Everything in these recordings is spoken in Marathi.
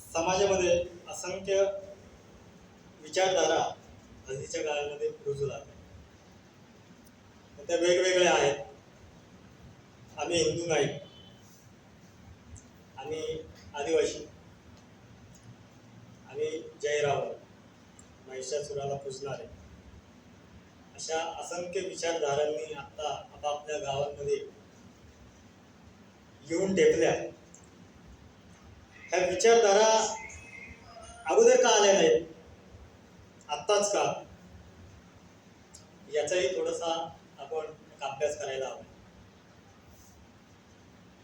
समाजामध्ये असंख्य विचारधारा हल्लीच्या काळामध्ये रुजू लागल्या. त्या वेगवेगळ्या आहेत. आम्ही हिंदू नाही, आम्ही आदिवासी, आम्ही जय रावण, महिषासुराला पूजणारे, अशा असंख्य विचारधारांनी आता आपापल्या गावांमध्ये येऊन टेकल्या. ह्या विचारधारा अगोदर का आल्या नाहीत, आत्ताच का, याचाही थोडासा आपण अभ्यास करायला हवा.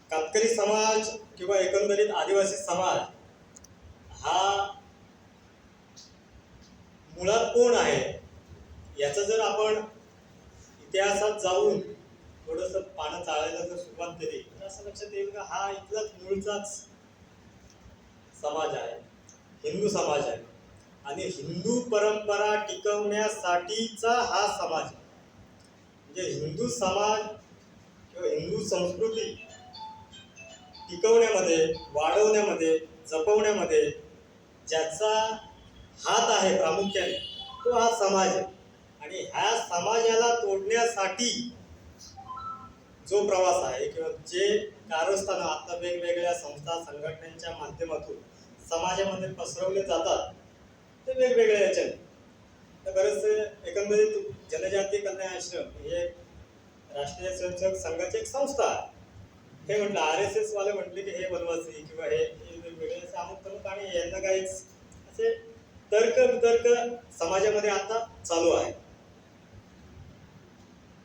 कातकरी समाज किंवा एकंदरीत आदिवासी समाज हा मुळात कोण आहे याचं जर आपण इतिहासात जाऊन थोडंसं पानं चाळायला जर सुरुवात केली तर असं लक्षात येईल का हा इथलाच मूळचाच समाज आहे, हिंदू समाज आहे. आणि हिंदू परंपरा टिकवण्यासाठीचा हा समाज आहे. म्हणजे हिंदू समाज किंवा हिंदू संस्कृती टिकवण्यामध्ये, वाढवण्यामध्ये, जपवण्यामध्ये ज्याचा हात आहे प्रामुख्याने तो हा समाज आहे. आणि ह्या समाजाला तोडण्यासाठी जो प्रवास आहे किंवा जे कारस्थानं आता वेगवेगळ्या संस्था संघटनांच्या माध्यमातून समाजामध्ये पसरवले जातात ते वेगवेगळ्या याच्याने. तर बरेचसे एकंदरीत जनजाती कल्याण आश्रम हे राष्ट्रीय स्वयंसेवक संघाची एक संस्था आहे. हे म्हटलं RSS वाले म्हटले की हे वनवासी किंवा हे वेगवेगळे असे अमुक तमुक आणि यांना काहीच असे तर्क वितर्क समाजामध्ये आता चालू आहे.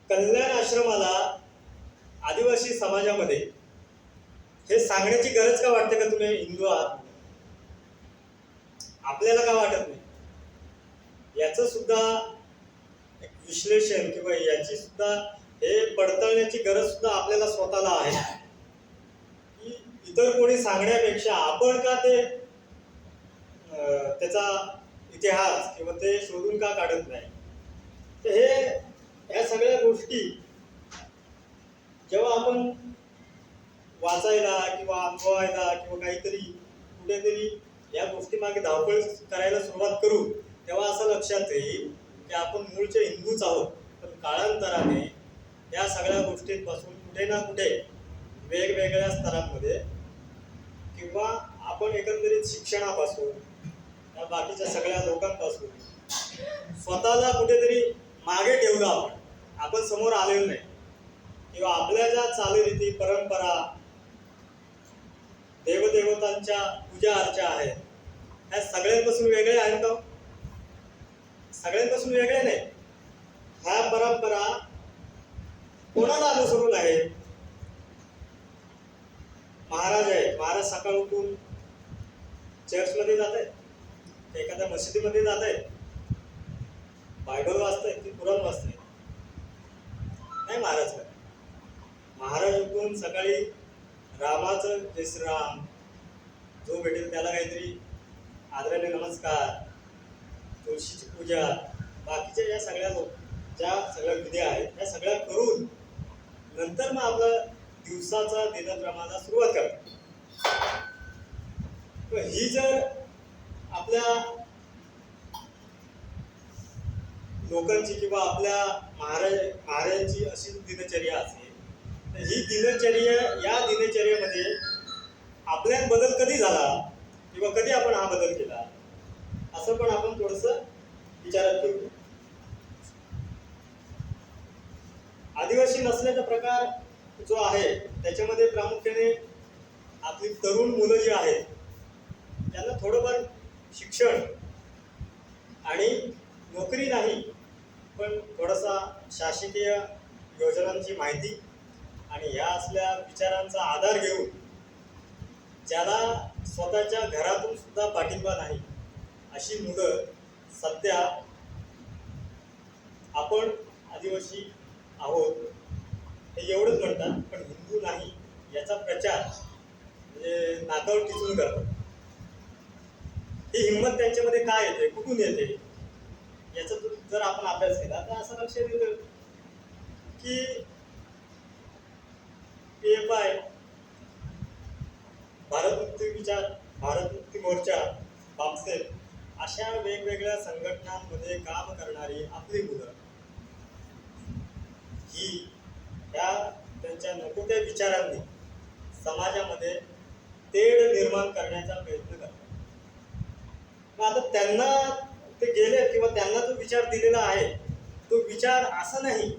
कल्याण आश्रमाला आदिवासी समाजामध्ये हे सांगण्याची गरज का वाटते का तुम्ही हिंदू आहात? आपल्याला का वाटत नाही? याचं सुद्धा एक विश्लेषण किंवा याची सुद्धा हे पडताळण्याची गरज सुद्धा आपल्याला स्वतःला आहे की इतर कोणी सांगण्यापेक्षा आपण का ते त्याचा इतिहास किंवा ते शोधून का काढत नाही. तर हे या सगळ्या गोष्टी जेव्हा आपण वाचायला किंवा अनुभवायला किंवा काहीतरी कुठेतरी या गोष्टी मागे धावपळ करायला सुरुवात करू तेव्हा असं लक्षात येईल की आपण मूळचे हिंदूच आहोत. पण काळांतराने या सगळ्या गोष्टींपासून कुठे ना कुठे वेगवेगळ्या स्तरांमध्ये किंवा आपण एकंदरीत शिक्षणापासून या बाकीच्या सगळ्या लोकांपासून स्वतःला कुठेतरी मागे ठेवलं. आपण समोर आलेलो नाही किंवा आपल्या ज्या चालीरीती परंपरा देवदेवतांच्या पूजा अर्चा आहेत ह्या सगळ्यांपासून वेगळे आहेत का? सगळ्यांपासून वेगळे नाही. ह्या परंपरा कोणाला अनुसरून आहेत? महाराज आहेत, महाराज सकाळ उठून चर्चमध्ये जात आहेत, एखाद्या मशिदीमध्ये जात आहेत, बायबल वाचतायत की कुराण वाचतायत? नाही महाराज का. महाराज उठून सकाळी रामाचं जय श्रीराम जो भेटेल त्याला काहीतरी आदराने नमस्कार, तुळशीची पूजा, बाकीच्या या सगळ्या ज्या सगळ्या विधी आहेत त्या सगळ्या करून नंतर मग आपला दिवसाचा दिनक्रमाला सुरुवात करतात. ही जर आपल्या लोकांची किंवा आपल्या महाराजांची अशी दिनचर्या असेल तर ही दिनचर्या या दिनचर्येमध्ये आपल्यात बदल कधी झाला किंवा कधी आपण हा बदल केला असं पण आपण थोडंसं विचारात घेऊ. आदिवासी नसल्याचा प्रकार जो आहे त्याच्यामध्ये प्रामुख्याने आपली तरुण मुलं जी आहेत त्यांना थोडंफार शिक्षण आणि नोकरी नाही पण थोडासा शासकीय योजनांची माहिती आणि ह्या असल्या विचारांचा आधार घेऊन ज्याला स्वतःच्या घरातून सुद्धा पाठिंबा नाही अशी मुलं सध्या आपण आदिवासी आहोत हे एवढंच म्हणतात पण हिंदू नाही याचा प्रचार म्हणजे नाकावर टिचून करतात. ही हिंमत त्यांच्यामध्ये काय येते, कुठून येते याचा जर आपण अभ्यास केला तर असं लक्षात येतं की PFI भारत मुक्ती विचार भारत मुक्ती मोर्चा, बापसेल अशा वेगवेगळ्या संघटनांमध्ये काम करणारी आपली मुलं ही त्या त्यांच्या नको त्या विचारांनी समाजामध्ये तेढ निर्माण करण्याचा प्रयत्न करतात. मग आता त्यांना ते गेले किंवा त्यांना जो विचार दिलेला आहे तो विचार असा नाही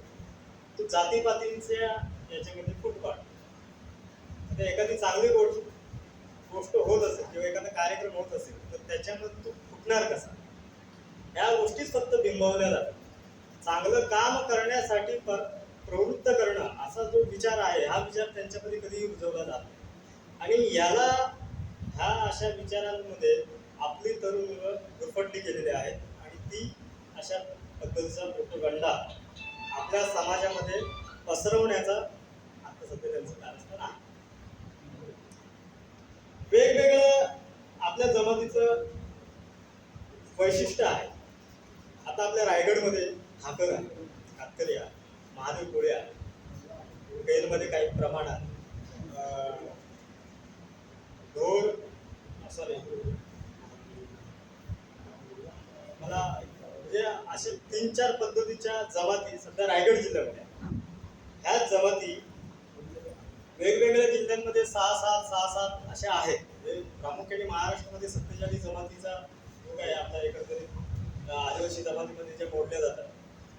तो जातीपातींच्या याच्यामध्ये फुटपाट. आता एखादी चांगली गोष्ट होत असेल किंवा एखादा कार्यक्रम होत असेल तर त्याच्यामध्ये तो फुटणार कसा, ह्या गोष्टीच फक्त बिंबवल्या जातात. चांगलं काम करण्यासाठी प्रवृत्त करणं असा जो विचार आहे हा विचार त्यांच्यामध्ये कधीही रुजवला जात नाही. आणि याला ह्या अशा विचारांमध्ये आपली तरुण मुलं गुरफटली गेलेली आहेत आणि ती अशा पद्धतीचा प्रोपगंडा आपल्या समाजामध्ये पसरवण्याचा आता सध्या त्यांचं कारस्थान आहे. वेगवेगळं आपल्या जमातीचं वैशिष्ट्य आहे. आता आपल्या रायगडमध्ये ठाकर आहे, कातकरी आहे, महादेव कोळी आहे, बेलमध्ये काही प्रमाणात ढोर सॉरी मला म्हणजे असे 3-4 पद्धतीच्या जमाती सध्या रायगड जिल्ह्यामध्ये. ह्या जमाती वेगवेगळ्या जिल्ह्यांमध्ये 6-7 अशा आहेत. म्हणजे प्रामुख्याने महाराष्ट्रामध्ये 47 जमातीचा योग आहे आपल्या एकंदरीत आदिवासी जमातीमध्ये जे मोडल्या जातात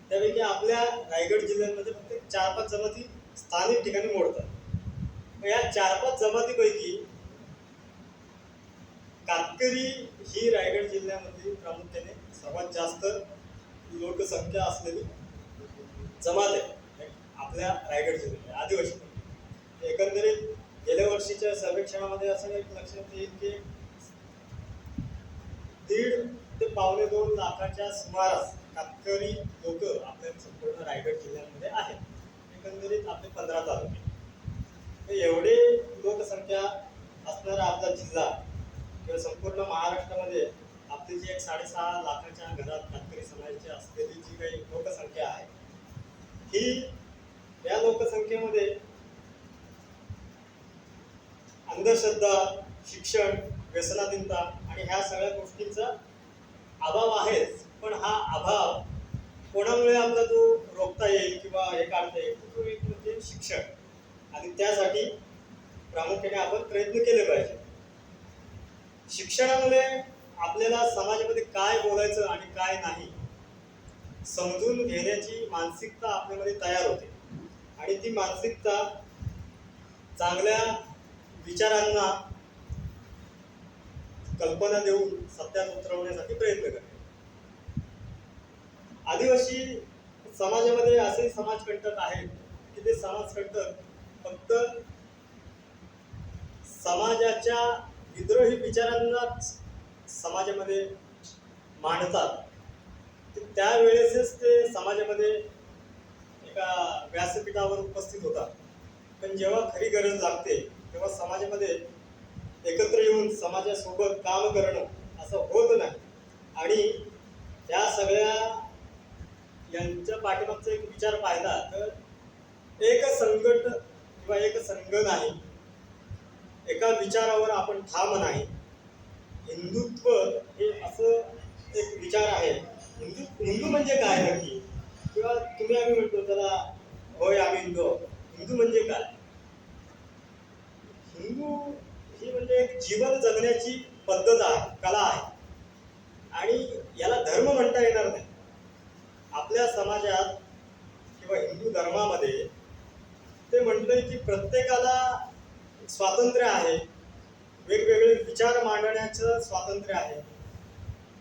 त्यापैकी आपल्या रायगड जिल्ह्यामध्ये फक्त 4-5 जमाती स्थानिक ठिकाणी मोडतात. मग या 4-5 जमातीपैकी कातकरी ही रायगड जिल्ह्यामध्ये प्रामुख्याने सर्वात जास्त लोकसंख्या असलेली जमात आहे आपल्या रायगड जिल्ह्यामध्ये आदिवासी. एकंदरीत गेल्या वर्षीच्या सर्वेक्षणामध्ये असं एक लक्षात येईल की 1.5 ते 2.25 लाखाच्या सुमारास कातकरी लोक आपल्या संपूर्ण रायगड जिल्ह्यामध्ये आहेत. एकंदरीत आपले 15 तालुके. एवढे लोकसंख्या असणारा आपला जिल्हा किंवा संपूर्ण महाराष्ट्रामध्ये आपली जी एक 6.5 लाखाच्या घरात कातकरी समाजाची असलेली जी काही लोकसंख्या आहे ही या लोकसंख्येमध्ये अंधश्रद्धा, शिक्षण, व्यसनाधीनता आणि ह्या सगळ्या गोष्टींचा अभाव आहेच. पण हा अभाव कोणामुळे आपला जो रोखता येईल किंवा हे काढता येईल तो एक म्हणजे शिक्षण. आणि त्यासाठी प्रामुख्याने आपण प्रयत्न केले पाहिजे. शिक्षणामुळे आपल्याला समाजामध्ये काय बोलायचं आणि काय नाही समजून घेण्याची मानसिकता आपल्यामध्ये तयार होते आणि ती मानसिकता चांगल्या विचारांना कल्पना देऊन सत्यात उतरवण्यासाठी प्रयत्न करते. आदिवासी समाजामध्ये असे समाजकंटक आहेत की ते समाजकंटक फक्त समाजाच्या विद्रोही विचारांना समाजामध्ये मांडतात. त्यावेळेसच ते समाजामध्ये एका व्यासपीठावर उपस्थित होतात. पण जेव्हा खरी गरज लागते तेव्हा समाजामध्ये एकत्र येऊन समाजासोबत काम करणं असं होत नाही. आणि या सगळ्या यांच्या पाठीमागचा एक विचार पाहिला तर एक संघट किंवा एक संघ नाही, एका विचारावर आपण ठाम नाही. हिंदुत्व हे असं एक विचार आहे. हिंदू म्हणजे काय नक्की, किंवा तुम्ही आम्ही म्हणतो त्याला होय आम्ही हिंदू. हिंदू म्हणजे काय? हिंदू ही म्हणजे एक जीवन जगण्याची पद्धत आहे, कला आहे. आणि याला धर्म म्हणता येणार नाही. आपल्या समाजात किंवा हिंदू धर्मामध्ये ते म्हणतंय की प्रत्येकाला स्वातंत्र्य आहे, वेगवेगळे विचार मांडण्याचं स्वातंत्र्य आहे,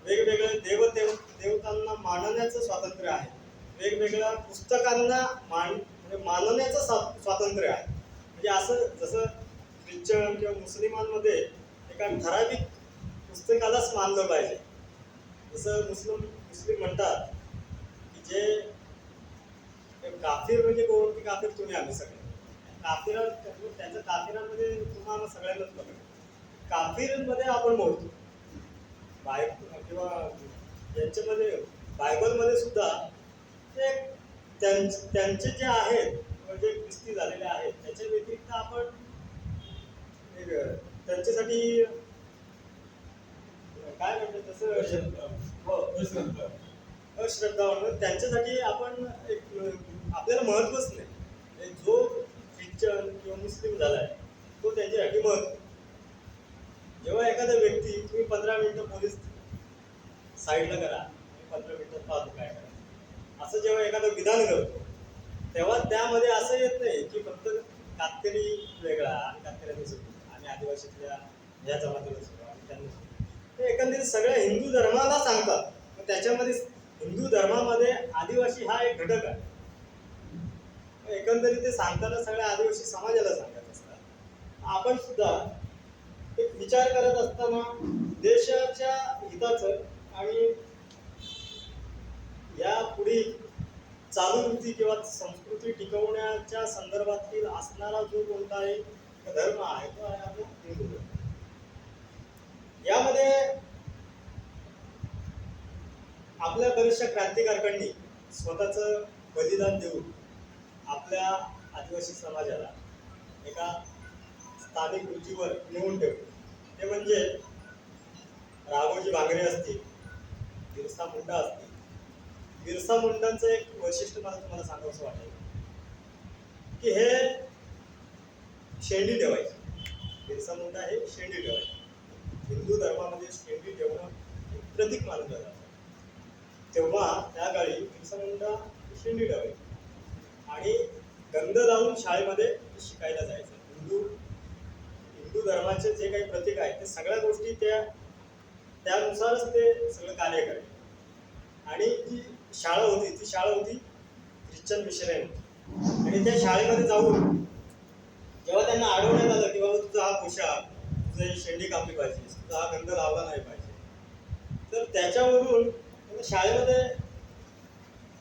वेगवेगळे देवतांना मानण्याचं स्वातंत्र्य आहे, वेगवेगळ्या पुस्तकांना मानण्याचं स्वातंत्र्य आहे. म्हणजे असं जसं ख्रिश्चन किंवा मुस्लिमांमध्ये एका ठराविक पुस्तकालाच मानलं पाहिजे. जसं मुस्लिम म्हणतात की जे काफिर म्हणजे कोण, की काफिर तुम्ही आम्ही सगळे. काफिरा त्यांच्या काफिरांमध्ये तुम्हाला सगळ्यांनाच बघा, काफिरमध्ये आपण मोडतो. किंवा यांच्यामध्ये बायबलमध्ये सुद्धा ते त्यांचे जे आहेत किंवा जे ख्रिस्ती झालेले आहेत त्याच्या व्यतिरिक्त आपण त्यांच्यासाठी काय म्हणतात तसं, हो, अश्रद्धा म्हणून त्यांच्यासाठी आपण एक आपल्याला महत्वच नाही. म्हणजे जो ख्रिश्चन किंवा मुस्लिम झालाय तो त्यांच्यासाठी महत्व. जेव्हा एखादा व्यक्ती तुम्ही 15 मिनिटं पोलीस साईडला करा, 15 मिनिटात पाहतो काय करा, असं जेव्हा एखादं विधान करतो तेव्हा त्यामध्ये असं येत नाही की फक्त कातकरी वेगळा आणि कातकऱ्यांनी सोडतो आणि आदिवासीतल्या ह्या जमातीला सोडतो आणि त्यांनी सोडतो. ते एकंदरीत सगळ्या हिंदू धर्माला सांगतात. पण त्याच्यामध्ये हिंदू धर्मामध्ये आदिवासी हा एक घटक आहे. एकंदरीत ते सांगताना सगळ्या आदिवासी समाजाला सांगत असतात. आपण सुद्धा एक विचार करत असताना देशाच्या हिताचं आणि या पुढील चालूवृत्ती किंवा संस्कृती टिकवण्याच्या संदर्भातील असणारा जो कोणताही धर्म आहे तो आहे आपला हिंदू धर्म. यामध्ये आपल्या बऱ्याचशा क्रांतिकारकांनी स्वतःचं बलिदान देऊन आपल्या आदिवासी समाजाला एका स्थानिक उंचीवर नेऊन ठेवले. ते म्हणजे राघोजी भांगरे असतील, बिरसा मुंडा असतील. बिरसा मुंडांचं एक वैशिष्ट्य मला तुम्हाला सांगावंसं वाटेल की हे शेंडी ठेवायचे. बिरसा मुंडा हे शेंडी ठेवायचे. हिंदू धर्मामध्ये शेंडी ठेवणं एक प्रतीक मानलं जातं. तेव्हा त्या काळी बिरसा मुंडा शेंडी ठेवायचे आणि गंध लावून शाळेमध्ये शिकायला जायचं. हिंदू धर्माचे जे काही प्रतीक आहेत ते सगळ्या गोष्टी त्यानुसारच ते सगळं कार्य करायचे. आणि जी शाळा होती ती शाळा होती ख्रिश्चन मिशनरी. आणि त्या शाळेमध्ये जाऊन जेव्हा त्यांना आढळण्यात आलं की बाबा तुझा हा पोशाख, तुझं ही शेंडी कापली पाहिजे, तुझा हा गंध लावला नाही पाहिजे, तर त्याच्यावरून शाळेमध्ये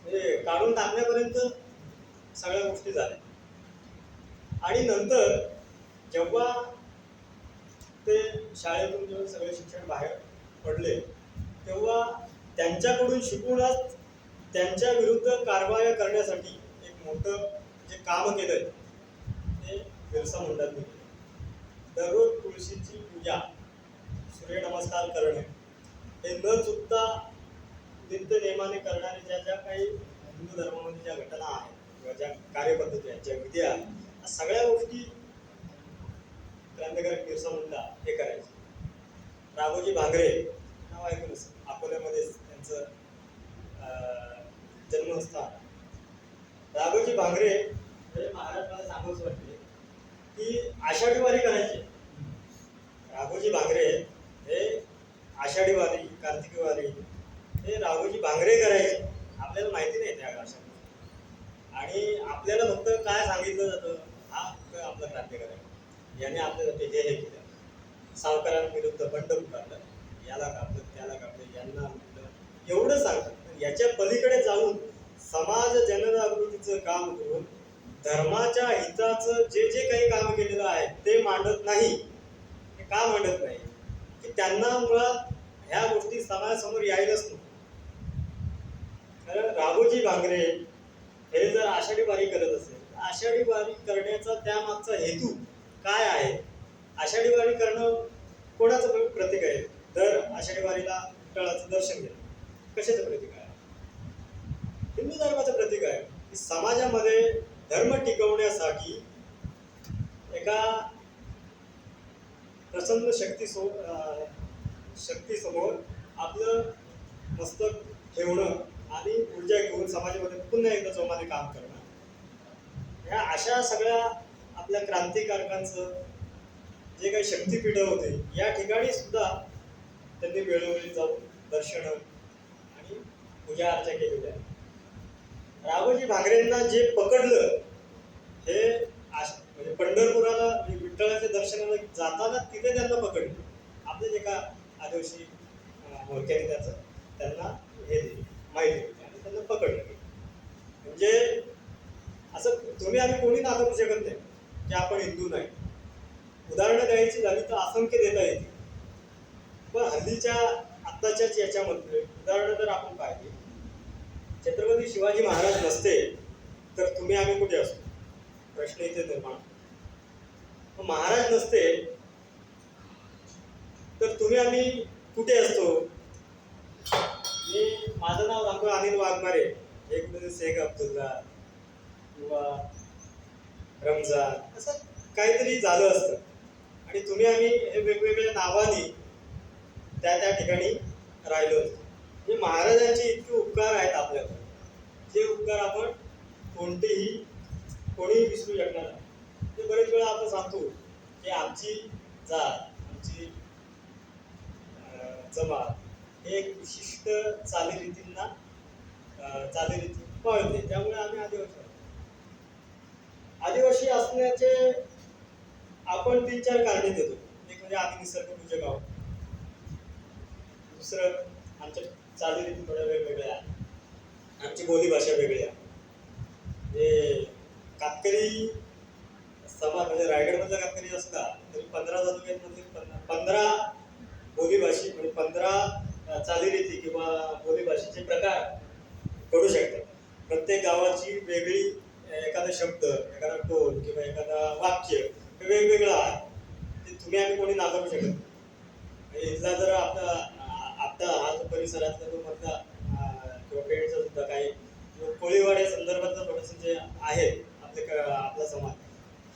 म्हणजे काढून टाकण्यापर्यंत सगळ्या गोष्टी झाल्या. आणि नंतर जेव्हा ते शाळेतून जेव्हा सगळे शिक्षण बाहेर पडले तेव्हा त्यांच्याकडून शिकूनच त्यांच्या विरुद्ध कारवाया करण्यासाठी एक मोठं जे काम केलंय ते बिरसा मुंडांनी केलं. दररोज तुळशीची पूजा, सूर्यनमस्कार करणे हे न चुकता नित्य नेमाने करणारे ज्या काही हिंदू धर्मामध्ये ज्या घटना आहेत किंवा ज्या कार्यपद्धती आहेत, ज्या विधी आहेत, या सगळ्या गोष्टी क्रांतिकारक बिरसा मुंडा हे करायचे. राघोजी भांगरे नाव ऐकून असेल, अकोल्यामध्येच त्यांचं जन्मस्थान. राघोजी भांगरे हे महाराष्ट्राला सांगावंसं वाटते की आषाढी वारी करायचे. राघोजी भांगरे हे आषाढी वारी, कार्तिकी वारी हे राघोजी भांगरे करायचे. आपल्याला माहिती नाही त्या भाषा. आणि आपल्याला फक्त काय सांगितलं जातं, हा आपला क्रांतिकारक आहे, याने आपल्याला हे केलं, सावकारांविरुद्ध बंड पुकारलं, याला कापलं, त्याला कापलं, यांना म्हटलं, एवढं सांगतात. याच्या पलीकडे जाऊन समाज जनजागृतीचं काम करून धर्माच्या हिताचं जे जे काही काम केलेलं आहे ते मांडत नाही. ते का मांडत नाही की त्यांना मुळात ह्या गोष्टी समाजासमोर यायलाच नको. कारण राघोजी भांगरे हे जर आषाढी वारी करत असेल तर आषाढी वारी करण्याचा त्यामागचा हेतू काय आहे? आषाढी वारी करणं कोणाचं प्रतीक आहे? दर आषाढी वारीला विठ्ठलाचं दर्शन घेणं कशाचं प्रतीक आहे? हिंदू धर्माचं प्रतीक आहे की समाजामध्ये धर्म टिकवण्यासाठी एका प्रचंड शक्तीसमोर आपलं मस्तक ठेवणं आणि ऊर्जा घेऊन समाजामध्ये पुन्हा एकदा जोमाने काम करणं. ह्या अशा सगळ्या आपल्या क्रांतिकारकांचं जे काही शक्तिपीठं होते या ठिकाणी सुद्धा त्यांनी वेळोवेळी जाऊन दर्शनं आणि पूजा अर्चा केलेल्या आहे. राघोजी भांगरेंना जे पकडलं हे म्हणजे पंढरपुराला विठ्ठलाच्या दर्शनाला जाताना तिथे त्यांना पकडलं. आपल्या एका आदिवासी मोर्चाने त्यांना हे दिली, माहिती दिली आणि त्यांना पकडलं. म्हणजे असं तुम्ही आम्ही कोणी नाकारू शकत नाही की आपण हिंदू नाही. उदाहरणं द्यायची झाली तर असंख्य देता येते. पण हल्लीच्या आत्ताच्याच याच्यामध्ये उदाहरणं जर आपण पाहिली, छत्रपती शिवाजी महाराज नसते तर तुम्ही आम्ही कुठे असतो? प्रश्न इथे निर्माण. महाराज नसते तर तुम्ही आम्ही कुठे असतो? मी माझं नाव सांगतो अनिल वाघमारे, एक म्हणजे शेख अब्दुल्ला किंवा रमजान, असं काहीतरी झालं असतं आणि तुम्ही आम्ही हे वेगवेगळ्या नावाने त्या त्या ठिकाणी राहिलो असतो. म्हणजे महाराजांचे इतके उपकार आहेत आपल्यावर, जे उपकार आपण कोणीही विसरू शकणार नाही. ते बरेच वेळा आपण सांगतो की आमची जात, आमची जमात हे एक विशिष्ट चालीरीती पाळते, त्यामुळे आम्ही आदिवासी आहोत. आदिवासी असण्याचे आपण 3-4 कारणे देतो. एक म्हणजे आम्ही निसर्गपूजक आहोत. दुसरं, आमच्या चालीरीती थोड्या वेगवेगळ्या आहेत. आमची बोलीभाषा वेगळी आहे. म्हणजे कातकरी समाज, म्हणजे रायगडमधला कातकरी असला तरी 15 तालुक्यांमधील 15 बोलीभाषी म्हणजे 15 चालीरीती किंवा बोलीभाषेचे प्रकार घडू शकतात. प्रत्येक गावाची वेगळी एखादा शब्द, एखादा टोन किंवा एखादा वाक्य हे वेगवेगळं आहे. ते तुम्ही आम्ही कोणी नाकारू शकत नाही. इथला जर आता हा जो परिसरातला जो मधला किंवा पेडचा सुद्धा काही कोळीवाड्या संदर्भातलं थोडंसं जे आहे आपला समाज,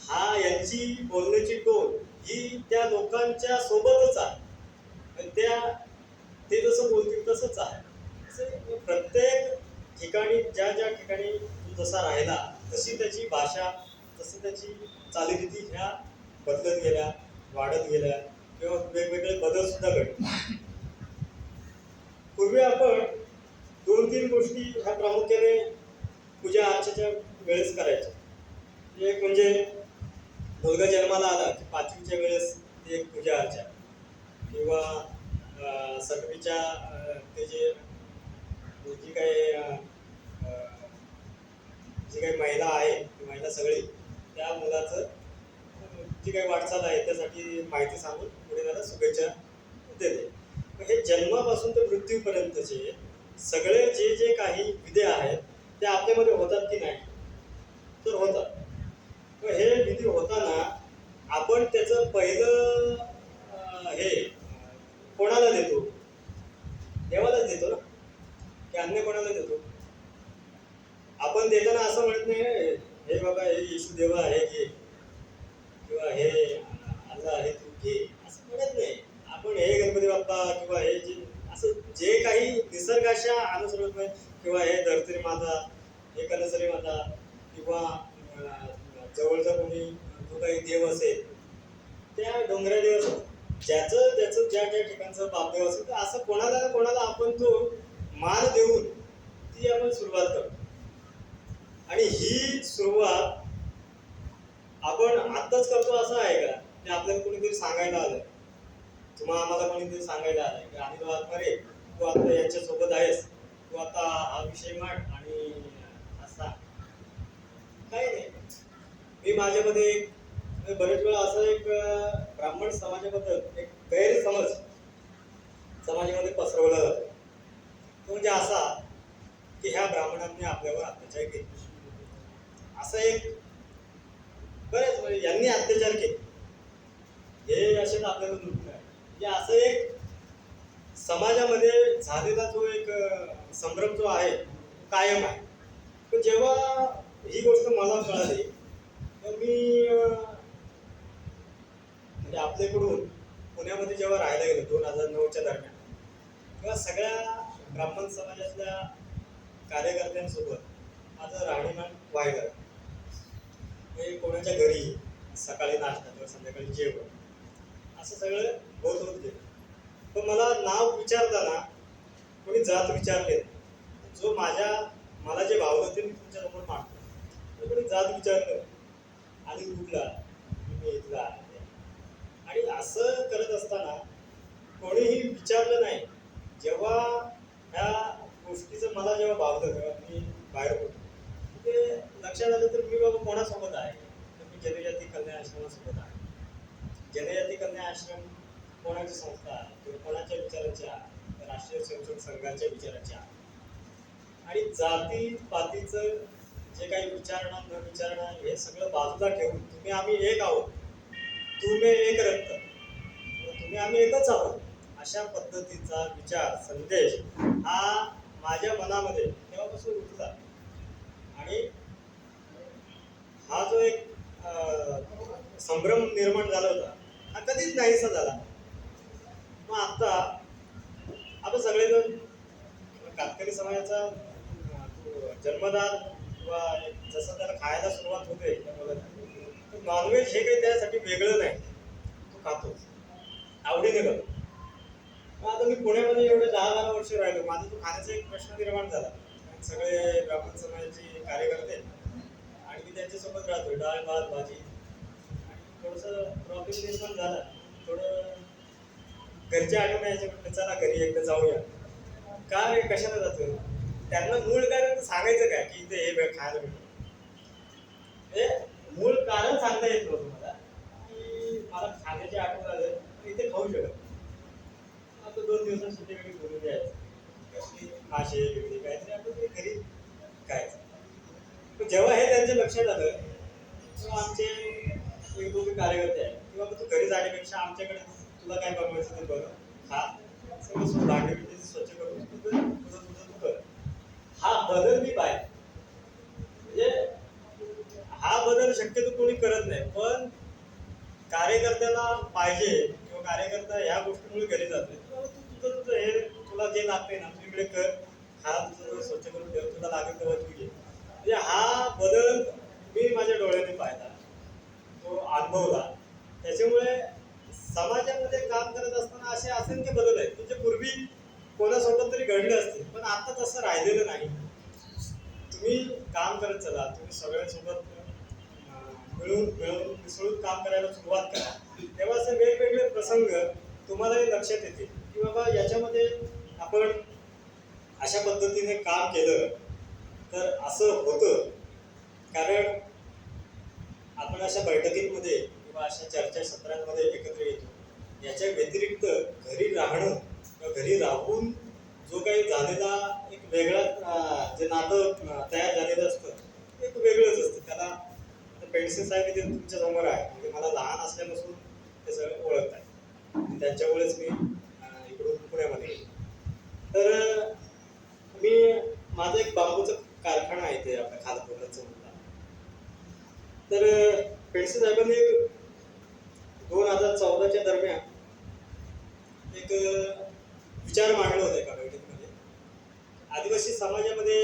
हा यांची बोलण्याची टोन ही त्या लोकांच्या सोबतच आहे. ते जसं बोलतील तसंच आहे. प्रत्येक ठिकाणी ज्या ठिकाणी तू जसा राहिला तशी त्याची भाषा, तसं त्याची चालीरीती ह्या बदलत गेल्या, वाढत गेल्या किंवा वेगवेगळे बदल सुद्धा घडले. पूर्वी आपण 2-3 गोष्टी ह्या प्रामुख्याने पूजा अर्चेच्या वेळेस करायचो. एक म्हणजे मुलगा जन्माला आला की 5वीच्या वेळेस ती एक पूजा अर्चा, किंवा 7वीच्या ते जी काही महिला आहे, ती महिला सगळी त्या मुलाचं जी काही वाटचाल आहे त्यासाठी माहिती सांगून पुढे त्याला शुभेच्छा देते. हे जन्मापासून ते मृत्यूपर्यंतचे सगळे जे काही विधी आहेत ते आपल्यामध्ये होतात की नाही? तर होतात. हे विधी होताना आपण त्याचं पहिलं हे कोणाला देतो? देवालाच देतो ना, की अन्य कोणाला देतो? आपण देताना असं म्हणत नाही, हे बाबा हे येशू देवा आहे घे, किंवा हे अल्ला आहे तू घे, असं म्हणत नाही आपण. हे गणपती बाप्पा किंवा हे असं जे काही निसर्गाच्या अनुसरून, किंवा हे धरत्री माता, हे कनसरी माता, किंवा जवळचा कोणी जो काही देव असेल, त्या डोंगरा देव असेल, ज्याचं त्याचं ज्या ठिकाणचं बापदेव असेल, तर असं कोणाला ना कोणाला आपण तो मान देऊन ती आपण सुरुवात करतो. आणि ही सुरुवात आपण आत्ताच करतो असं आहे का? ते आपल्याला कोणीतरी सांगायला आलंय, आम्हाला कोणीतरी सांगायला आलंय की अनिल वाघमारे तू आता यांच्यासोबत आहेस, तू आता हा विषय मांड आणि असा काही नाही. मी माझ्यामध्ये बरेच वेळा असं एक ब्राह्मण समाजाबद्दल एक गैरसमज समाजामध्ये पसरवला जातो. तो म्हणजे असा की ह्या ब्राह्मणांनी आपल्यावर अत्याचार केले, असं एक बरेच म्हणजे यांनी अत्याचार केले, हे असेच आपल्याला दुःख आहे. म्हणजे असं एक समाजामध्ये झालेला जो एक संभ्रम जो आहे कायम आहे. पण जेव्हा ही गोष्ट मला कळाली तर मी म्हणजे आपल्याकडून पुण्यामध्ये जेव्हा राहायला गेलो 2009च्या दरम्यान, तेव्हा सगळ्या ब्राह्मण समाजातल्या कार्यकर्त्यांसोबत माझं राहणीमान व्हायला, म्हणजे कोणाच्या घरी सकाळी नाश्ता किंवा संध्याकाळी जेवण, असं सगळं होत गेलं. पण मला नाव विचारताना कोणी जात विचारले, जो मला जे भावलं ते मी तुमच्यासमोर मांडतो. कोणी जात विचारलं आणि कुठला, मी इथला आहे, आणि असं करत असताना कोणीही विचारलं नाही. जेव्हा ह्या गोष्टीचं मला जेव्हा भावलं तेव्हा मी बाहेर पडतो. ते लक्षात आलं तर मी बाबा कोणासोबत आहे, तर मी जनजाती कल्याण आश्रमासोबत आहे. जनजाती कल्याण आश्रम कोणाची संस्था आहे किंवा कोणाच्या विचाराची आहे? राष्ट्रीय स्वयंसेवक संघाच्या विचाराची आहे. आणि जाती पातीचं जे काही विचारणा न विचारणा हे सगळं बाजूला ठेवून तुम्ही आम्ही एक आहोत, तुम्ही एक रक्त, तुम्ही आम्ही एकच आहोत, अशा पद्धतीचा विचार संदेश हा माझ्या मनामध्ये तेव्हापासून उठला. आणि हा जो एक संभ्रम निर्माण झाला होता हा कधीच नाहीसा झाला. मग आता आपण सगळेजण कातकरी समाजाचा जन्मदार किंवा जसं त्याला खायला सुरुवात होते तर नॉनव्हेज हे काही त्यासाठी वेगळं नाही, तो खातो आवडीने करतो. मग आता मी पुण्यामध्ये एवढे 10-12 वर्ष राहिलो, माझा तो खाण्याचा एक प्रश्न निर्माण झाला. कारण सगळे ब्राह्मण समाजाचे कार्यकर्ते आणि मी त्यांच्यासोबत राहतो, डाळ भात भाजी. आणि थोडंसं प्रॉब्लेम निर्माण झाला, थोडं घरच्या आठवण यायचे, म्हटलं चला घरी एकदा जाऊया. काय कशाला जातो, त्यांना मूळ कारण सांगायचं काय की इथे हे खायला भेटतं. हे मूळ कारण सांगता येत नव्हतं मला की मला खाण्याची आठवण आलं तर इथे खाऊ शकत. आता 2 दिवसात सुट्टी वेळी बोलून द्यायचं मासे वेगळी काहीतरी आपण ते घरी खायचं. पण जेव्हा हे त्यांच्या लक्षात आलं तेव्हा आमचे एक दोघे कार्यकर्ते आहे किंवा तू घरी जाण्यापेक्षा आमच्याकडे तुला काय बनवायचं ते बघ खा, सगळं भांडी बिंडी स्वच्छ करून तुझं तू कर. हा बदल मी पाहिजे. म्हणजे हा बदल शक्यतो कोणी करत नाही, पण कार्यकर्त्याला पाहिजे किंवा कार्यकर्ता ह्या गोष्टीमुळे घरी जातोय. तुझं हे तुला जे लागतंय ना तू इकडे कर, खा, तुझं स्वच्छ करून ठेव, तुला लागेल तेव्हा तू घे. म्हणजे हा बदल मी माझ्या डोळ्याने पाहिला, तो अनुभवला. त्याच्यामुळे समाजामध्ये काम करत असताना असे असंख्य बदल आहेत की जे पूर्वी कोणासोबत तरी घडले असतील, पण आता तसं राहिलेलं नाही. तुम्ही काम करत चला, तुम्ही सगळ्यांसोबत मिळून मिसळून काम करायला सुरुवात करा, तेव्हा असे वेगवेगळे प्रसंग तुम्हालाही लक्षात येतील की बाबा याच्यामध्ये आपण अशा पद्धतीने काम केलं तर असं होतं. कारण आपण अशा बैठकींमध्ये किंवा अशा चर्चासत्रांमध्ये एकत्र येतो, याच्या व्यतिरिक्त घरी राहणं किंवा घरी राहून जो काही झालेला एक वेगळा जे नातं तयार झालेलं असतं एक वेगळंच असतं. त्याला पेन्सिल साहेब इथे तुमच्या समोर आहे, म्हणजे मला लहान असल्यापासून ते सगळं ओळखत आहे, त्यांच्यामुळेच मी इकडून पुण्यामध्ये गेलो. तर मी माझं एक बांबूचं कारखाना आहे ते आपल्या खालपूरचं म्हणतात. तर पेन्सिल साहेबांनी 2014च्या दरम्यान एक विचार मांडले होते एका बैठकीमध्ये. आदिवासी समाजामध्ये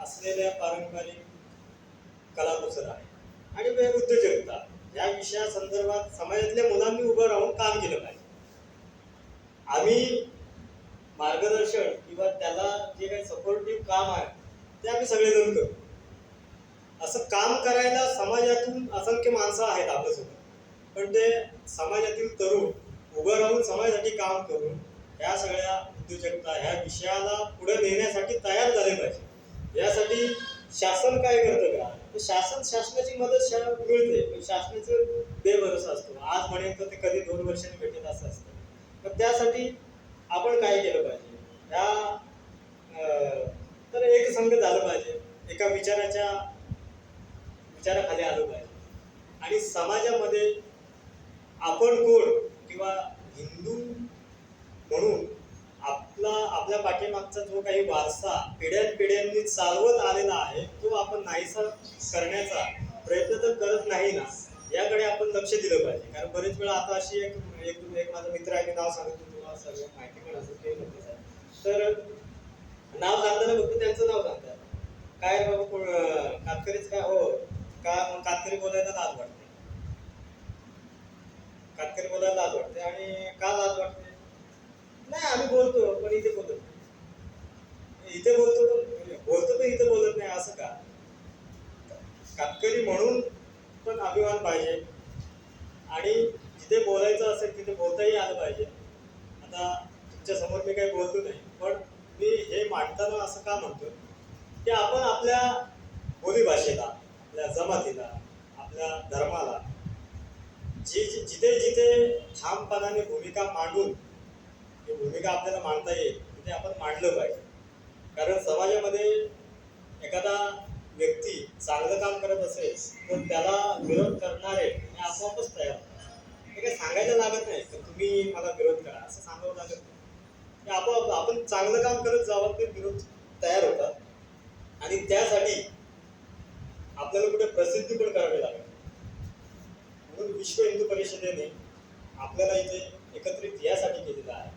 असलेल्या पारंपरिक कलाकुसर आहे आणि उद्योजकता या विषयासंदर्भात समाजातल्या मुलांनी उभं राहून काम केलं पाहिजे. आम्ही मार्गदर्शन किंवा त्याला जे काही सपोर्टिव्ह काम आहे ते आम्ही सगळेजण करू. असं काम करायला समाजातून असंख्य माणसं आहेत आपल्यासोबत, पण ते समाजातील तरुण उभं राहून समाजासाठी काम करून ह्या सगळ्या उद्योजकता ह्या विषयाला पुढे नेण्यासाठी तयार झाले पाहिजे. यासाठी शासन काय करतं का, तर शासनाची मदत मिळते, पण शासनाचं बेभरोसा असतो. आज म्हणेल तर ते कधी 2 वर्षांनी भेटेल असं असतं. पण त्यासाठी आपण काय केलं पाहिजे, तर एक संघ झालं पाहिजे, एका विचाराखाली आलं पाहिजे. आणि समाजामध्ये आपण कोण किंवा हिंदू म्हणून आपल्या पाठीमागचा जो काही वारसा पिढ्यानपिढ्यांनी चालवत आलेला आहे तो आपण नाहीसा करण्याचा प्रयत्न तर करत नाही ना, याकडे आपण लक्ष दिलं पाहिजे. कारण बरेच वेळा आता अशी एक माझा मित्र आहे, नाव सांगतो तुम्हाला सगळं माहिती पण असेल ते म्हणते. तर नाव सांगताना फक्त त्यांचं नाव सांगतात, काय बाबा कातकरीच काय हो का, मग कातकरी बोलायला लाज वाटते. कातकरी बोलायला लाज वाटते. आणि का लाज वाटते, नाही आम्ही बोलतो पण इथे बोलत नाही, इथे बोलतो पण इथे बोलत नाही असं का. कातकरी म्हणून पण अभिमान पाहिजे आणि जिथे बोलायचं असेल तिथे बोलताही आलं पाहिजे. आता तुमच्या समोर मी काही बोलतो नाही, पण मी हे मांडताना असं का म्हणतो की आपण आपल्या बोलीभाषेला, आपल्या जमातीला, आपल्या धर्माला जिथे जिथे ठामपणाने भूमिका मांडून ही भूमिका आपल्याला मांडता येईल तिथे आपण मांडलं पाहिजे. कारण समाजामध्ये एखादा व्यक्ती चांगलं काम करत असेल तर त्याला विरोध करणारे आपोआपच तयार होतात. हे काही सांगायला लागत नाही तर तुम्ही मला विरोध करा असं सांगावं लागत नाही. ते आपोआप आपण चांगलं काम करत जावं ते विरोध तयार होतात आणि त्यासाठी आपल्याला कुठे प्रसिद्धी पण करावी लागेल. म्हणून विश्व हिंदू परिषदेने आपल्याला इथे एकत्रित यासाठी केलेलं आहे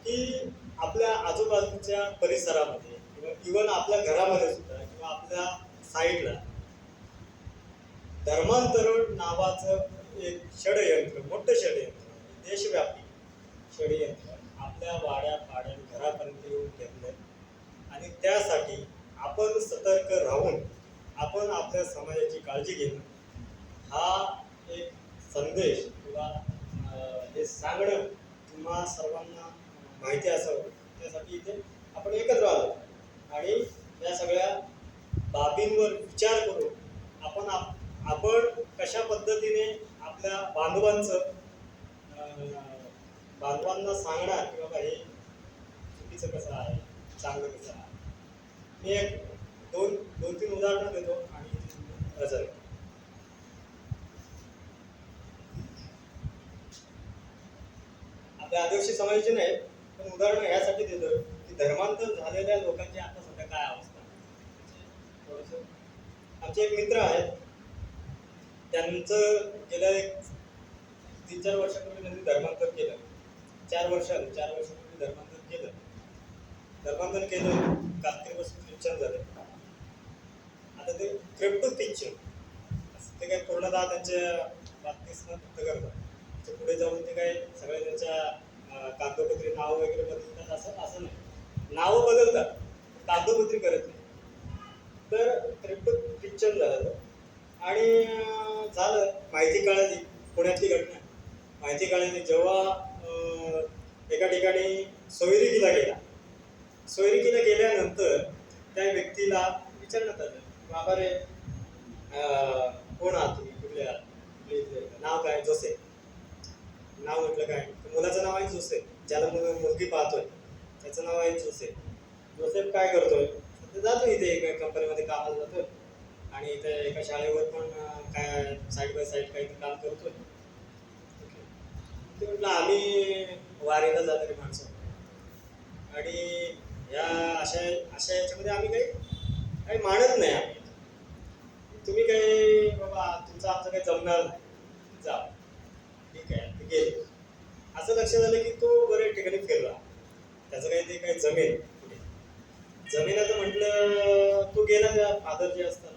की आपल्या आजूबाजूच्या परिसरामध्ये किंवा इव्हन आपल्या घरामध्ये सुद्धा किंवा आपल्या साईडला धर्मांतरण नावाचं एक षडयंत्र, मोठं षडयंत्र, देशव्यापी षडयंत्र आपल्या वाड्या पाड्या घरापर्यंत येऊन घेतलंय. आणि त्यासाठी आपण सतर्क राहून आपण आपल्या समाजाची काळजी घेणं हा एक संदेश किंवा हे सांगणं तुम्हा सर्वांना माहिती असावं त्यासाठी इथे आपण एकत्र आलो आणि या सगळ्या बाबींवर विचार करून आपण कशा पद्धतीने आपल्या बांधवांना सांगणार की बाबा हे चुकीचं कसं आहे, चांगलं कसं आहे. मी एक दोन तीन उदाहरणं देतो आणि नजर आपल्या आदिवासी समाजाचे नाही पण उदाहरण यासाठी देतो की धर्मांतर झालेल्या लोकांची आता सध्या काय अवस्था आहे. थोडंसं आमचे एक मित्र आहेत, त्यांचं गेल्या एक 3-4 वर्षापूर्वी त्यांनी धर्मांतर केलं. 4 वर्षापूर्वी धर्मांतर केलं कात्रीपासून ख्रिश्चन झाले. आता ते क्रिप्टो ख्रिश्चन ते काही पूर्णतः त्यांच्या बाबतीत करतात. पुढे जाऊन ते काय सगळ्या त्यांच्या कागदोपत्री नाव वगैरे बदलतात असं नाही. नावं बदलतात, कागदोपत्री करत नाही. तर क्रिप्टो ख्रिश्चन झालं आणि झालं माहिती कळाली, पुण्यातली घटना माहिती कळाली जेव्हा एका ठिकाणी सोयरिकीला गेल्यानंतर त्या व्यक्तीला विचारण्यात आलं, बाबा रे कोण आहात तुम्ही, कुठले आहात, नाव काय, जोसेफ. नाव म्हटलं काय, मुलाचं नाव आहे जोसेफ, ज्याला मुलगी पाहतोय त्याचं नाव आहे जोसेफ. जोसेफ काय करतोय, जातो इथे एका कंपनीमध्ये कामाला जातोय आणि इथे एका शाळेवर पण काय साईड बाय साईड काही काम करतोय. ते म्हटलं आम्ही वारीला जाणारी माणसं आणि या अशा याच्यामध्ये आम्ही काही मानत नाही. आम्ही तुम्ही काही बाबा तुमचं आमचं काही जमणार नाही, जा ठीक आहे. ते गेले. असं लक्षात आलं की तो बऱ्याच ठिकाणी फिरला, त्याचं काही काही जमीन जमीनाचं म्हटलं तो गेला त्या फादर जे असतात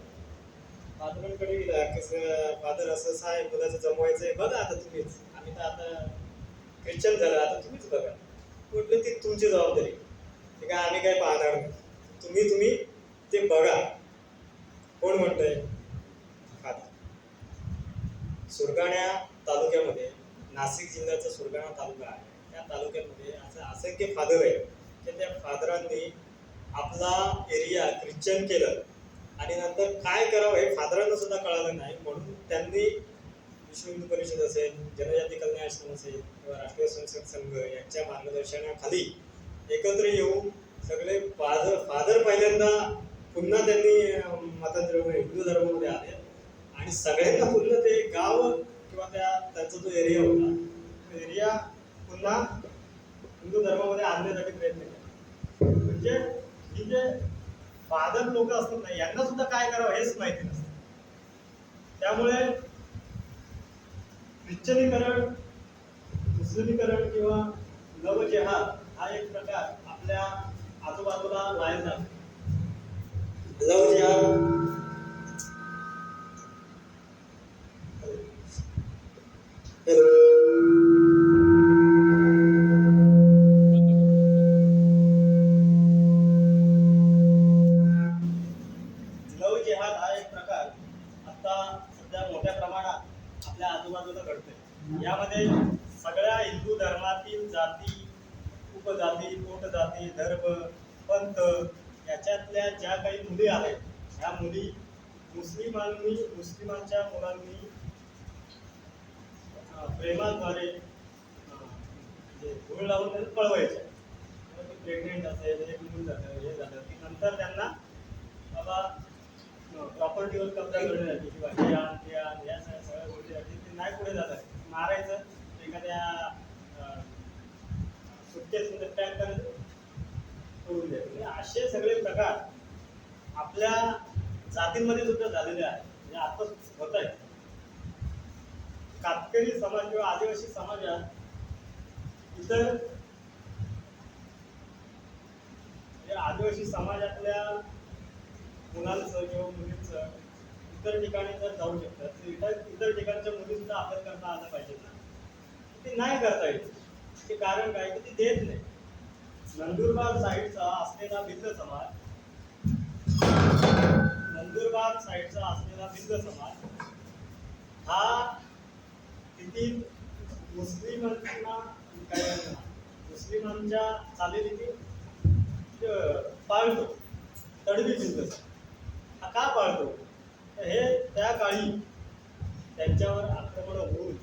फादरांकडे गेला की फादर असं आहे, मुलाचं जमवायचंय, बघा आता तुम्हीच, आम्ही तर आता ख्रिश्चन झालं, आता तुम्हीच बघा. म्हटलं ती तुमची जबाबदारी, ते काय आम्ही काय पाहणार नाही, तुम्ही ते बघा. कोण म्हणतंय, फादर. सुरगाणा तालुक्यामध्ये, नाशिक जिल्ह्याचा सुरगाणा तालुका आहे, त्या तालुक्यामध्ये असं असंख्य फादर आहे की त्या फादरांनी आपला एरिया ख्रिश्चन केलं आणि नंतर काय करावं हे फादरांना सुद्धा कळालं नाही. म्हणून त्यांनी विश्व हिंदू परिषद असेल, जनजाती कल्याण आश्रम असेल किंवा राष्ट्रीय स्वयंसेवक संघ यांच्या मार्गदर्शनाखाली एकत्र येऊन सगळे फादर पहिल्यांदा पुन्हा त्यांनी मतांतर हिंदू धर्मामध्ये आले आणि सगळ्यांना पुन्हा ते गाव किंवा त्यांचा जो एरिया होता तो एरिया पुन्हा हिंदू धर्मामध्ये आणण्यासाठी प्रयत्न केला. म्हणजे ही जे फादर लोक असतात ना, यांना सुद्धा काय करावं हेच माहिती नसतं. त्यामुळे ख्रिश्चनीकरण, मुस्लिमीकरण किंवा लव जेहाद हा एक प्रकार आपल्या आजूबाजूला व्हायला जातो. लव जेहाद आजूबाजूला घडतोय. यामध्ये सगळ्या हिंदू धर्मातील जाती, उपजाती, पोटजाती, धर्म, पंथ याच्यातल्या ज्या काही मुली आहेत, ह्या मुली मुस्लिमांच्या मुलांनी प्रेमाद्वारे धूळ लावून त्यांना पळवायचे. प्रेग्नेंट असेल, हे निघून जातं, हे झालं की नंतर त्यांना बाबा प्रॉपर्टीवर कब्जा करण्यासाठी किंवा हे आण ते आण या सगळ्या गोष्टीसाठी ते नाही पुढे जातात. मारायचं एखाद्या सुटकेसमध्ये पॅक करायचं सोडून द्यायचं. म्हणजे असे सगळे प्रकार आपल्या जातींमध्ये सुद्धा झालेले आहेत. म्हणजे आता होत आहे. कातकरी समाज किंवा आदिवासी समाजात इतर म्हणजे आदिवासी समाजातल्या मुलांचं किंवा मुलींचं इतर ठिकाणी जर जाऊ शकतात तर इतर ठिकाणच्या मुली सुद्धा अभ्यास करता आला पाहिजे ना. ते नाही करता येत. ते कारण काय की ते देत नाही. नंदुरबार साईडचा असलेला भिल्ल समाज हा तेथील मुस्लिमांना मुस्लिमांच्या चालीरीती पाळतो. तडवी भिल्ल हा का पाळतो? तर हे त्या काळी त्यांच्यावर आक्रमण होऊन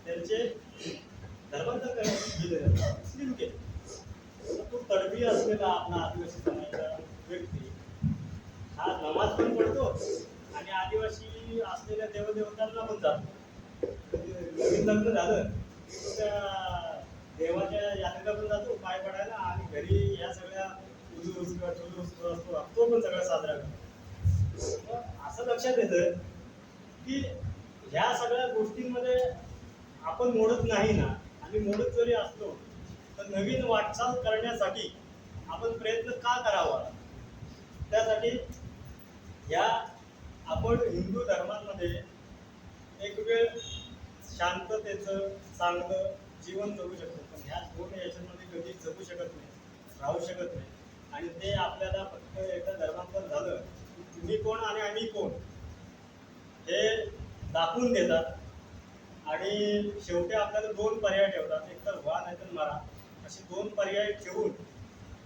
त्यांचे धर्मांतर करण्यात गेले जातात. मुस्लिम केले. तो तडवी असलेला आपला आदिवासी समाजाचा व्यक्ती हा नमाज पण पडतो आणि आदिवासी असलेल्या देवदेवतांना पण जातो. नवीन लग्न झालं की त्या देवाच्या यात्रेला पण जातो पाय पडायला आणि घरी या सगळ्या उजूस किंवा जुलूस असतो तो पण सगळा साजरा करतो. असं लक्षात येतं की ह्या सगळ्या गोष्टींमध्ये आपण मोडत नाही ना. आणि मोडत जरी असलो तर नवीन वाटचाल करण्यासाठी आपण प्रयत्न का करावा? त्यासाठी या आपण हिंदू धर्मामध्ये एक वेळ शांततेचं चांगलं जीवन जगू शकतो. पण ह्या दोन याच्यामध्ये कधी जगू शकत नाही, राहू शकत नाही. आणि ते आपल्याला फक्त एकदा धर्मांतर झालं की तुम्ही कोण आणि आम्ही कोण हे दाखवून देतात. आणि शेवटी आपल्याला दोन पर्याय ठेवतात. एक तर व्हा नाही तर मरा. असे दोन पर्याय ठेवून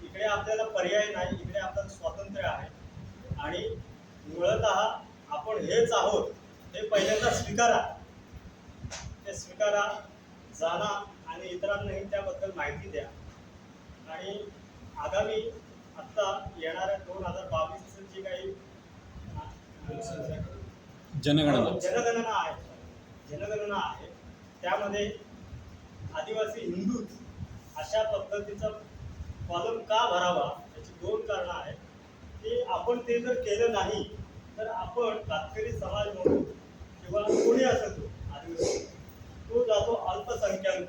इकडे आपल्याला पर्याय नाही, इकडे आपल्याला स्वातंत्र्य आहे. आणि मुळतः आपण हेच आहोत हे पहिल्यांदा स्वीकारा. ते स्वीकारा, जाणा आणि इतरांनाही त्याबद्दल माहिती द्या. आणि आगामी आत्ता येणाऱ्या 2022 जी काही जनगणना आहे त्यामध्ये आदिवासी हिंदूच अशा पद्धतीचा कॉलम का भरावा याची दोन कारणं आहेत. की आपण ते जर केलं नाही तर आपण कातकरी समाज म्हणून किंवा कोणी असेल तो आदिवासी तो जातो अल्पसंख्याक.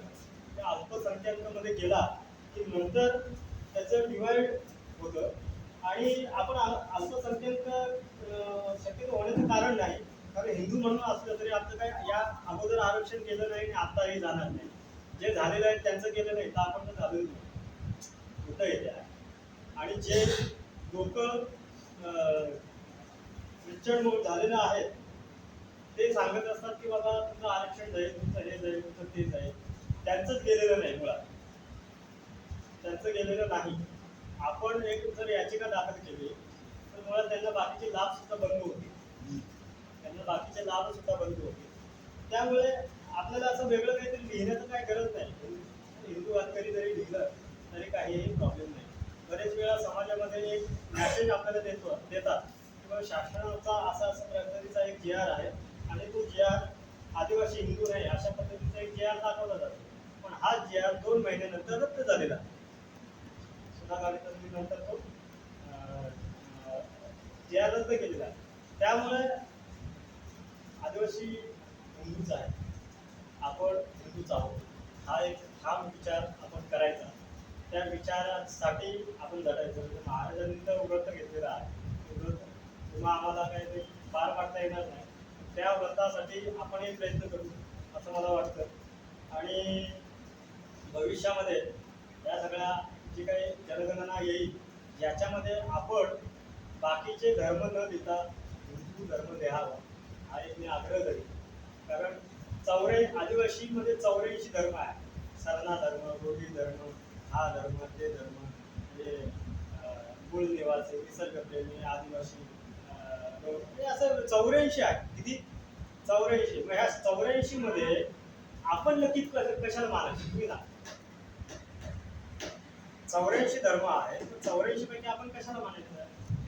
त्या अल्पसंख्याकामध्ये गेला की नंतर त्याचं डिवाइड होतं. आणि आपण अल्पसंख्याक शक्यतो होण्याचं कारण नाही. कारण हिंदू म्हणून असलं तरी आपलं काय या अगोदर आरक्षण केलं नाही आणि आताही जाणार नाही. जे झालेलं आहे त्यांचं केलं नाही तर आपण तर झालेलं नाही होतं येते. आणि जे लोक विचळमूळ झालेलं आहेत ते सांगत असतात की बाबा तुमचं आरक्षण जाईल, तुमचं हे जाईल, तुमचं ते जाईल. त्यांचंच गेलेलं नाही. मुळात त्यांचं गेलेलं नाही. आपण एक जर याचिका दाखल केली तर मुळात त्यांना बाकीचे लाभ सुद्धा बंद होते. त्यामुळे आपल्याला असं वेगळं काहीतरी लिहिण्याचं काही गरज नाही. हिंदू वादकरी जरी लिहिलं तरी काहीही प्रॉब्लेम नाही. बरेच वेळा समाजामध्ये एक मॅसेज आपल्याला देतात किंवा शासनाचा असा पद्धतीचा एक जी आर आहे आणि तो जी आर आदिवासी हिंदू नाही अशा पद्धतीचा एक जी आर दाखवला जातो. पण हा जी आर 2 महिन्यानंतर रद्द झालेला. सुधागाडी नंतर तो जी आर रद्द केलेला. त्यामुळे आदिवासी हिंदूच आहे, आपण हिंदूच आहोत हा एक ठाम विचार आपण करायचा. त्या विचारासाठी आपण लढायचं. म्हणजे महाराजांनी तर व्रत घेतलेलं आहे. व्रत किंवा आम्हाला काही ते पार पाडता येणार नाही. त्या व्रतासाठी आपणही प्रयत्न करू असं मला वाटतं. आणि भविष्यामध्ये या सगळ्या जी काही जनगणना येईल याच्यामध्ये आपण बाकीचे धर्म न देता हिंदू धर्म द्यावा हा एक मी आग्रह करेन. कारण आदिवासीमध्ये 84 धर्म आहे. सरना धर्म, गोडी धर्म, हा धर्म, ते धर्म, म्हणजे मूळ निवासी, निसर्गप्रेमी, आदिवासी असं 84 आहे. किती? 84. मग ह्या 84 मध्ये आपण नक्की कशाला मानायचं? तुम्ही ना 84 धर्म आहे. 84 पैकी आपण कशाला मानायचं?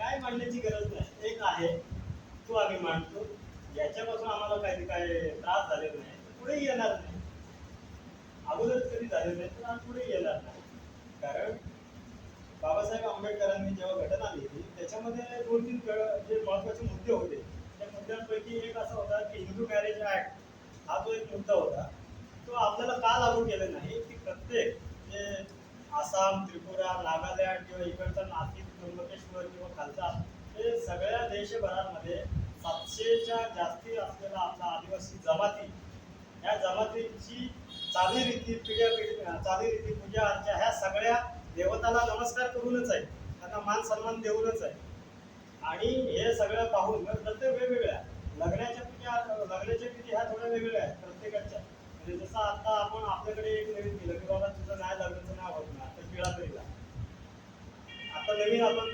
काय मांडण्याची गरज नाही, एक आहे तो आम्ही मांडतो. याच्यापासून आम्हाला काही काय त्रास झालेला नाही, तर पुढेही येणार नाही. अगोदर कधी झाले नाही तर आज पुढे येणार नाही. कारण बाबासाहेब आंबेडकरांनी जेव्हा घटना लिहिली त्याच्यामध्ये दोन तीन जे महत्वाचे मुद्दे होते, त्या मुद्द्यांपैकी एक असा होता की हिंदू मॅरेज ऍक्ट हा जो एक मुद्दा होता, तो आपल्याला का लागू केला नाही की प्रत्येक जे आसाम, त्रिपुरा, नागालँड किंवा इकडचा नाशिक, त्र्यंबकेश्वर किंवा खालचा हे सगळ्या देशभरामध्ये 700च्या जास्ती असलेला आपला आदिवासी जमाती, या जमातीची चालीरीती चालीरीती पूजा अर्चा ह्या सगळ्या देवताला नमस्कार करूनच आहे, त्यांना मान सन्मान देऊनच आहे. आणि हे सगळं पाहून प्रत्येक वेगवेगळ्या लग्नाच्या विधी ह्या थोड्या वेगवेगळ्या आहेत प्रत्येकाच्या. म्हणजे जसं आता आपण आपल्याकडे एक नवीन केलं की बाबा तुझं नाही लग्नाचं नाव होत ना तर टिळा तरी लाव. आता नवीन आपण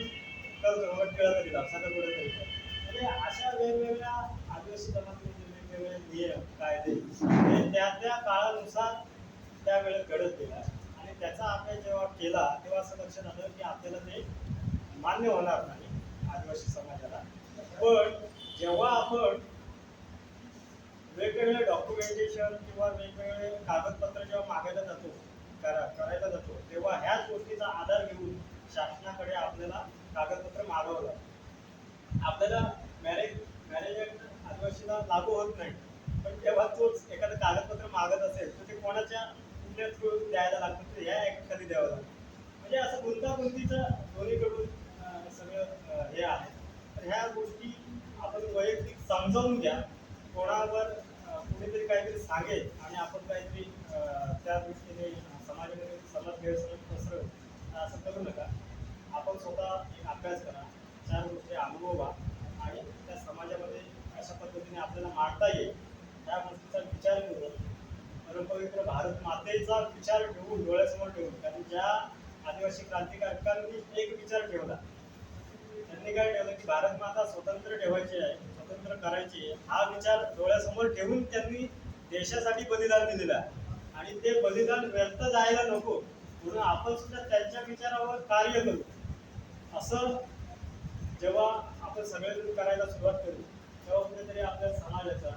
करतो बाबा टिळा तरी लाव, साखरपुडा तरी लाव. म्हणजे अशा वेगवेगळ्या आदिवासी जमातीचे वेगवेगळे नियम कायदे हे त्या त्या काळानुसार त्यावेळेस घडत गेला. आणि त्याचा अभ्यास जेव्हा केला तेव्हा असं लक्षात आलं की आपल्याला ते मान्य होणार नाही आदिवासी समाजाला. पण जेव्हा आपण वेगवेगळे डॉक्युमेंटेशन किंवा वेगवेगळे कागदपत्र जेव्हा मागायला जातो, करायला जातो, तेव्हा ह्याच गोष्टीचा आधार घेऊन शासनाकडे आपल्याला कागदपत्र मागावं लागतं. आपल्याला मॅरेज ऍक्ट आदिवासीला लागू होत नाही, पण जेव्हा तोच एखादं कागदपत्र मागत असेल तर ते कोणाच्या कुठल्या थ्रू द्यायला लागतं, तर ह्या ऍक्ट खाली द्यावं लागतं. म्हणजे असं गुंतागुंतीचं दोन्हीकडून सगळं हे आहे. तर ह्या गोष्टी आपण वैयक्तिक समजावून घ्या. कोणावर कुणीतरी काहीतरी सांगेल आणि आपण काहीतरी त्या दृष्टीने समाजामध्ये समाज गैरसमज पसरवत असं करू नका. आपण स्वतः एक अभ्यास करा, 4 गोष्टी अनुभवा आणि त्या समाजामध्ये अशा पद्धतीने आपल्याला मांडता येईल त्या गोष्टीचा विचार करून परमपवित्र भारत मातेचा विचार ठेवून डोळ्यासमोर ठेवून. कारण ज्या आदिवासी क्रांतिकारकांनी एक विचार ठेवला, त्यांनी काय ठेवलं की भारत माता स्वतंत्र ठेवायची आहे, स्वतंत्र करायची आहे, हा विचार डोळ्यासमोर ठेवून त्यांनी देशासाठी बलिदान दिलेलं आहे. आणि ते बलिदान व्यर्थ जायला नको म्हणून आपण सुद्धा त्यांच्या विचारावर कार्य करू. असं जेव्हा आपण सगळेजण करायला सुरुवात करू तेव्हा कुठेतरी आपल्या समाजाचा,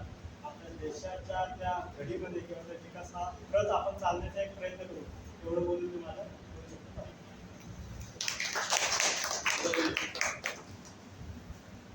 आपल्या देशाच्या त्या घडीमध्ये किंवा त्या विकासाप्रत आपण चालण्याचा एक प्रयत्न करू. एवढं बोलून तुम्हाला